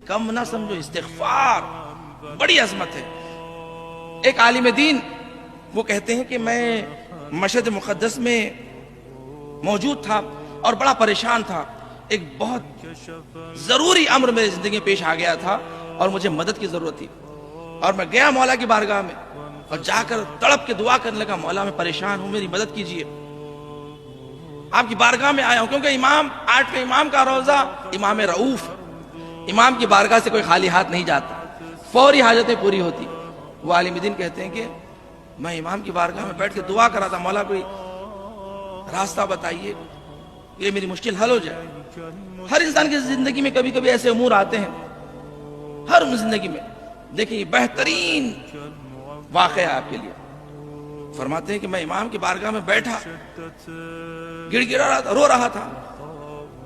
کم نہ سمجھو، استغفار بڑی عظمت ہے۔ ایک عالم دین وہ کہتے ہیں کہ میں مشہد مقدس میں موجود تھا اور بڑا پریشان تھا، ایک بہت ضروری امر میری زندگی میں پیش آ گیا تھا اور مجھے مدد کی ضرورت تھی، اور میں گیا مولا کی بارگاہ میں اور جا کر تڑپ کے دعا کرنے لگا، مولا میں پریشان ہوں، میری مدد کیجئے، آپ کی بارگاہ میں آیا ہوں، کیونکہ امام 8ویں امام کا روزہ امام رؤوف، امام کی بارگاہ سے کوئی خالی ہاتھ نہیں جاتا، فوری حاجتیں پوری ہوتی۔ وہ عالم دین کہتے ہیں کہ میں امام کی بارگاہ میں بیٹھ کے دعا کر رہا تھا، مولا کوئی راستہ بتائیے، یہ میری مشکل حل ہو جائے۔ ہر انسان کی زندگی میں کبھی کبھی ایسے امور آتے ہیں، ہر زندگی میں۔ دیکھیں یہ بہترین واقعہ آپ کے لیے۔ فرماتے ہیں کہ میں امام کی بارگاہ میں بیٹھا، گڑ گڑا رہا تھا، رو رہا تھا۔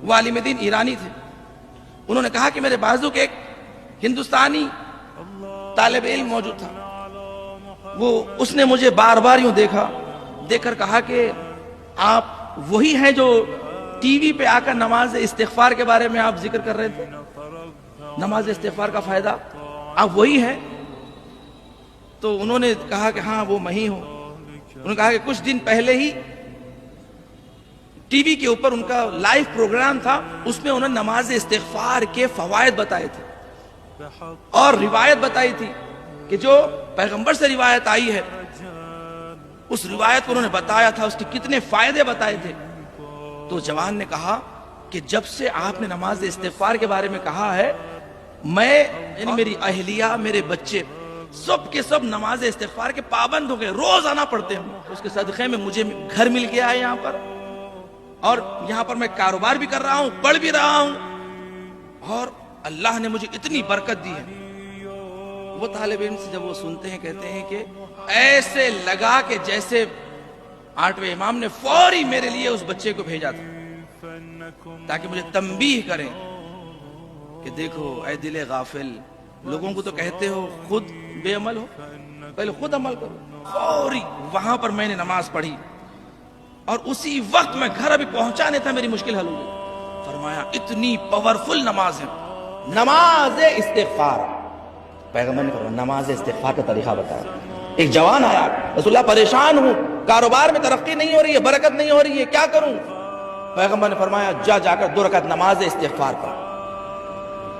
وہ عالم دین ایرانی تھے، انہوں نے کہا کہ میرے بازو کے ایک ہندوستانی طالب علم موجود تھا، اس نے مجھے بار بار یوں دیکھا، دیکھ کر کہا کہ آپ وہی ہیں جو ٹی وی پہ آ کر نماز استغفار کے بارے میں آپ ذکر کر رہے تھے، نماز استغفار کا فائدہ، آپ وہی ہیں؟ تو انہوں نے کہا کہ ہاں وہ میں ہی ہوں۔ انہوں نے کہا کہ کچھ دن پہلے ہی ٹی وی کے اوپر ان کا لائیو پروگرام تھا، اس میں انہوں نے نماز استغفار کے فوائد بتائے تھے اور روایت بتائی تھی کہ جو پیغمبر سے روایت آئی ہے، اس روایت کو انہوں نے بتایا تھا، اس کے کتنے فائدے بتائے تھے۔ تو جوان نے کہا کہ جب سے آپ نے نماز استغفار کے بارے میں کہا ہے، میں یعنی میری اہلیہ، میرے بچے سب کے سب نماز استغفار کے پابند ہو گئے، روز آنا پڑتے ہیں۔ اس کے صدقے میں مجھے گھر مل گیا ہے یہاں پر، اور یہاں پر میں کاروبار بھی کر رہا ہوں، پڑھ بھی رہا ہوں، اور اللہ نے مجھے اتنی برکت دی ہے۔ وہ طالب علم سے جب وہ سنتے ہیں کہتے ہیں کہ ایسے لگا کہ جیسے 8ویں امام نے فوری میرے لیے اس بچے کو بھیجا تھا تاکہ مجھے تنبیہ کریں کہ دیکھو اے دل غافل، لوگوں کو تو کہتے ہو خود بے عمل ہو، پہلے خود عمل کرو۔ فوری وہاں پر میں نے نماز پڑھی اور اسی وقت میں گھر ابھی پہنچا نہیں تھا، میری مشکل حل ہو گئی۔ فرمایا اتنی پاورفل نماز ہے نماز استغفار۔ پیغمبر نے فرمایا نماز استغفار کا طریقہ بتایا۔ ایک جوان آیا، رسول اللہ پریشان ہوں، کاروبار میں ترقی نہیں ہو رہی ہے، برکت نہیں ہو رہی ہے، کیا کروں؟ پیغمبر نے فرمایا جا کر 2 رکعت نماز استغفار پڑھ،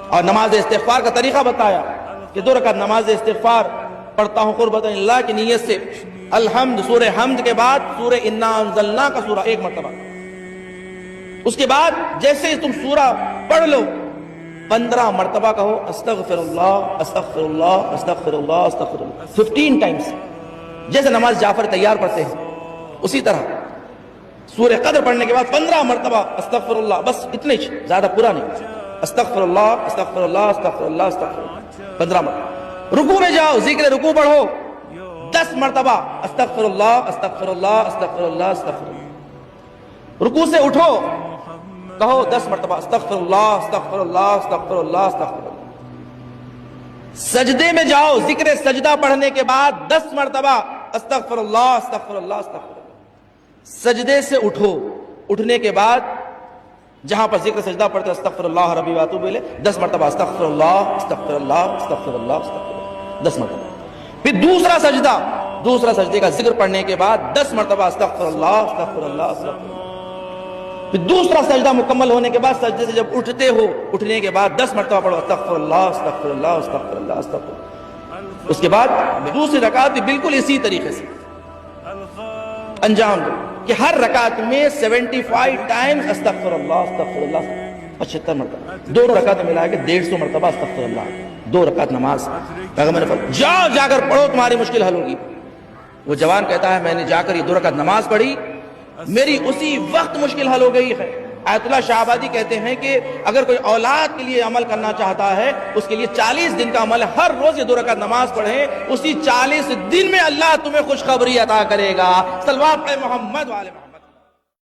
اور نماز استغفار کا طریقہ بتایا کہ 2 رکعت نماز استغفار پڑھتا ہوں قربت اللہ کی نیت سے۔ الحمد، سورہ حمد کے بعد سورہ انا انزلنا کا سورہ 1 مرتبہ، اس کے بعد جیسے ہی تم سورہ پڑھ لو 15 مرتبہ کہو استغفر اللہ استغفر اللہ استغفر اللہ استغفر اللہ 15 ٹائمز، جیسے نماز جعفر تیار پڑھتے ہیں اسی طرح سورہ قدر پڑھنے کے بعد 15 مرتبہ استغفر اللہ، بس اتنے زیادہ پورا نہیں، استغفر اللہ استغفر اللہ استغفر اللہ استغفر اللہ 15 مرتبہ۔ رکوع میں جاؤ، ذکر رکوع پڑھو 10 مرتبہ استغفر اللہ استغفر اللہ استغفر اللہ استغفر اللہ۔ رکوع سے اٹھو، کہو 10 مرتبہ استغفر اللہ استغفر اللہ استغفر اللہ استغفر اللہ۔ سجدے میں جاؤ، ذکر سجدہ پڑھنے کے بعد 10 مرتبہ استغفر اللہ استغفر اللہ استغفر اللہ۔ سجدے سے اٹھو، اٹھنے کے بعد جہاں پر ذکر سجدہ پڑھتے استغفر اللہ ربی واتوب الیہ 10 مرتبہ استغفر اللہ استغفر اللہ استغفر اللہ استغفر اللہ 10 مرتبہ۔ پھر دوسرا سجدے کا ذکر پڑھنے کے بعد 10 مرتبہ استغفر اللہ استغفر اللہ استغفر اللہ۔ پھر دوسرا سجدہ مکمل ہونے کے بعد سجدے سے جب اٹھتے ہو، اٹھنے کے بعد 10 مرتبہ پڑھو استغفر اللہ استغفر اللہ استغفر اللہ استغفر اللہ۔ اس کے بعد دوسری رکعت بھی بالکل اسی طریقے سے انجام دو کہ ہر رکعت میں 75 ٹائمز استغفر اللہ استغفر اللہ 75 مرتبہ، 2 رکعت ملا کے 150 مرتبہ استغفر اللہ، 2 رکعت نماز۔ پیغمبر نے فرمایا جا کر پڑھو، تمہاری مشکل حل ہوگی۔ وہ جوان کہتا ہے میں نے جا کر یہ 2 رکعت نماز پڑھی، میری اسی وقت مشکل حل ہو گئی ہے۔ آیت اللہ شاہ آبادی کہتے ہیں کہ اگر کوئی اولاد کے لیے عمل کرنا چاہتا ہے، اس کے لیے 40 دن کا عمل ہے، ہر روز یہ 2 رکعت نماز پڑھیں، اسی 40 دن میں اللہ تمہیں خوشخبری عطا کرے گا۔ صلوات پڑھیں محمد والے محمد۔